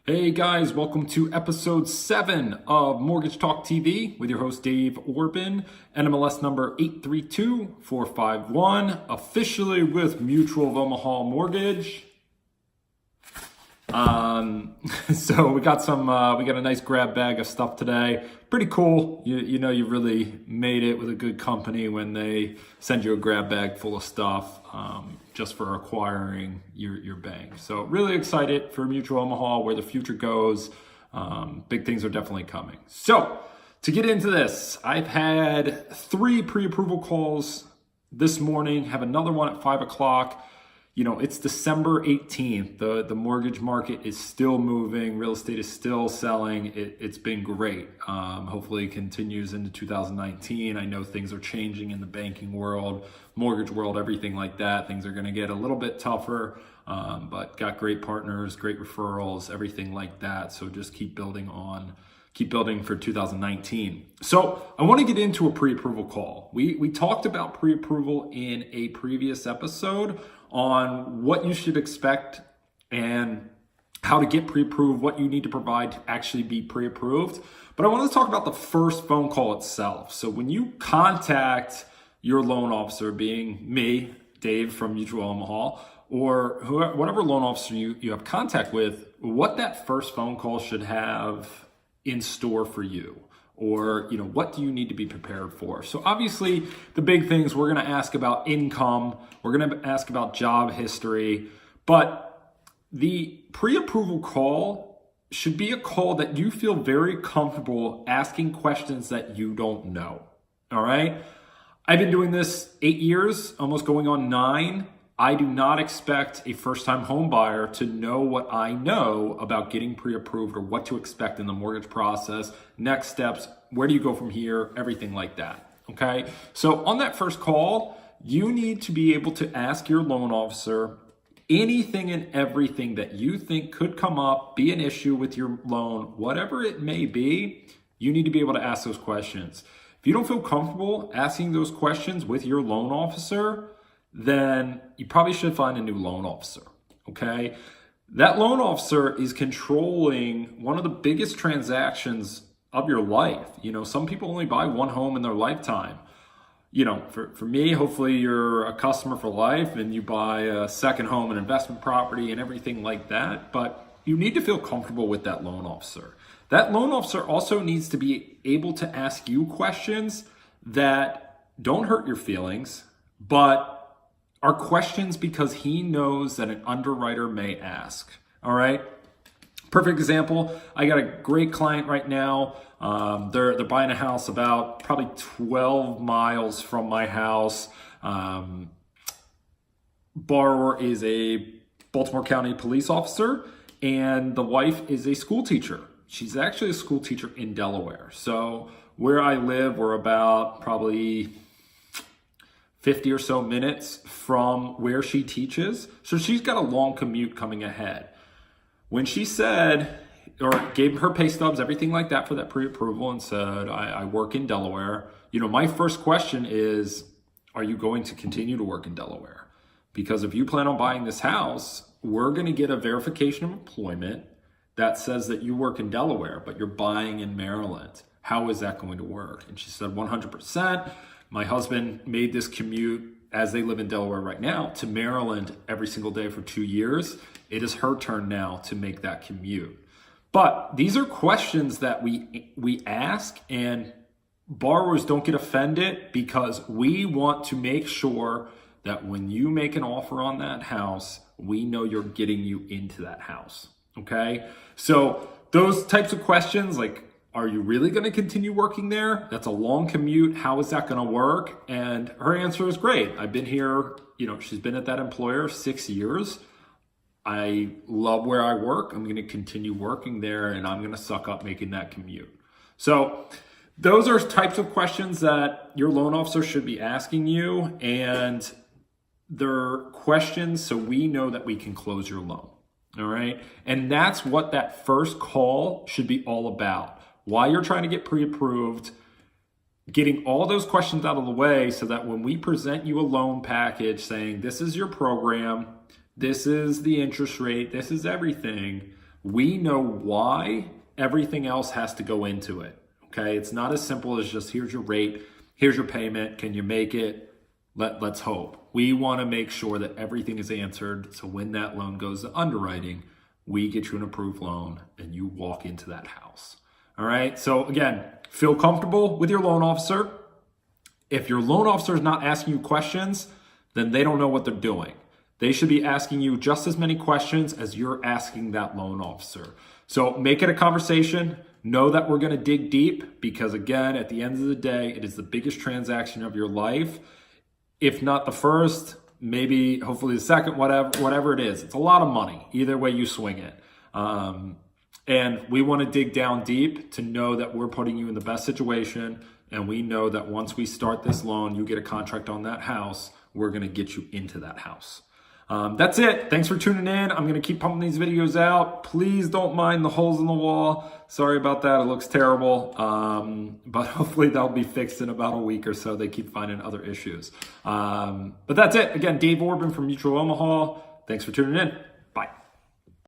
Hey guys, welcome to episode 7 of Mortgage Talk TV with your host Dave Orban, NMLS number 832451, officially with Mutual of Omaha Mortgage. So we got a nice grab bag of stuff today. Pretty cool. You know you really made it with a good company when they send you a grab bag full of stuff just for acquiring your bank. So really excited for Mutual Omaha, where the future goes. Big things are definitely coming. So to get into this, I've had 3 pre-approval calls this morning, have another one at 5 o'clock. You know, it's December 18th. The mortgage market is still moving. Real estate is still selling. It's been great. Hopefully it continues into 2019. I know things are changing in the banking world, mortgage world, everything like that. Things are going to get a little bit tougher, but got great partners, great referrals, everything like that. So just keep building for 2019. So I want to get into a pre-approval call. We talked about pre-approval in a previous episode on what you should expect and how to get pre-approved, what you need to provide to actually be pre-approved. But I want to talk about the first phone call itself. So when you contact your loan officer, being me, Dave from Mutual Omaha, or whatever loan officer you have contact with, what that first phone call should have in store for you, or what do you need to be prepared for? So obviously the big things, we're going to ask about income, we're going to ask about job history, but the pre-approval call should be a call that you feel very comfortable asking questions that you don't know. All right, I've been doing this 8 years, almost going on 9. I do not expect a first-time home buyer to know what I know about getting pre-approved or what to expect in the mortgage process, next steps, where do you go from here, everything like that, okay? So on that first call, you need to be able to ask your loan officer anything and everything that you think could come up, be an issue with your loan, whatever it may be, you need to be able to ask those questions. If you don't feel comfortable asking those questions with your loan officer, then you probably should find a new loan officer, okay? That loan officer is controlling one of the biggest transactions of your life. Some people only buy one home in their lifetime. For me, hopefully you're a customer for life and you buy a second home, an investment property and everything like that, but you need to feel comfortable with that loan officer. That loan officer also needs to be able to ask you questions that don't hurt your feelings, but are questions because he knows that an underwriter may ask. All right. Perfect example. I got a great client right now. They're buying a house about probably 12 miles from my house. Borrower is a Baltimore County police officer, and the wife is a school teacher. She's actually a school teacher in Delaware. So where I live, we're about probably 50 or so minutes from where she teaches. So she's got a long commute coming ahead. When she said, or gave her pay stubs, everything like that for that pre-approval, and said, I work in Delaware, my first question is, are you going to continue to work in Delaware? Because if you plan on buying this house, we're going to get a verification of employment that says that you work in Delaware, but you're buying in Maryland. How is that going to work? And she said, 100%. My husband made this commute, as they live in Delaware right now, to Maryland every single day for 2 years. It is her turn now to make that commute. But these are questions that we ask, and borrowers don't get offended, because we want to make sure that when you make an offer on that house, we know you're getting you into that house, okay? So those types of questions, like, are you really going to continue working there? That's a long commute. How is that going to work? And her answer is great. I've been here, she's been at that employer 6 years. I love where I work. I'm going to continue working there, and I'm going to suck up making that commute. So those are types of questions that your loan officer should be asking you, and they're questions so we know that we can close your loan. All right. And that's what that first call should be all about. Why you're trying to get pre-approved, getting all those questions out of the way so that when we present you a loan package saying this is your program, this is the interest rate, this is everything, we know why everything else has to go into it. Okay, it's not as simple as just here's your rate, here's your payment, can you make it? Let's hope. We want to make sure that everything is answered, so when that loan goes to underwriting, we get you an approved loan and you walk into that house. All right, so again, feel comfortable with your loan officer. If your loan officer is not asking you questions, then they don't know what they're doing. They should be asking you just as many questions as you're asking that loan officer. So make it a conversation. Know that we're going to dig deep because, again, at the end of the day, it is the biggest transaction of your life. If not the first, maybe hopefully the second, whatever it is. It's a lot of money. Either way you swing it. And we want to dig down deep to know that we're putting you in the best situation. And we know that once we start this loan, you get a contract on that house, we're going to get you into that house. That's it. Thanks for tuning in. I'm going to keep pumping these videos out. Please don't mind the holes in the wall. Sorry about that. It looks terrible. But hopefully they'll be fixed in about a week or so. They keep finding other issues. But that's it. Again, Dave Orban from Mutual Omaha. Thanks for tuning in.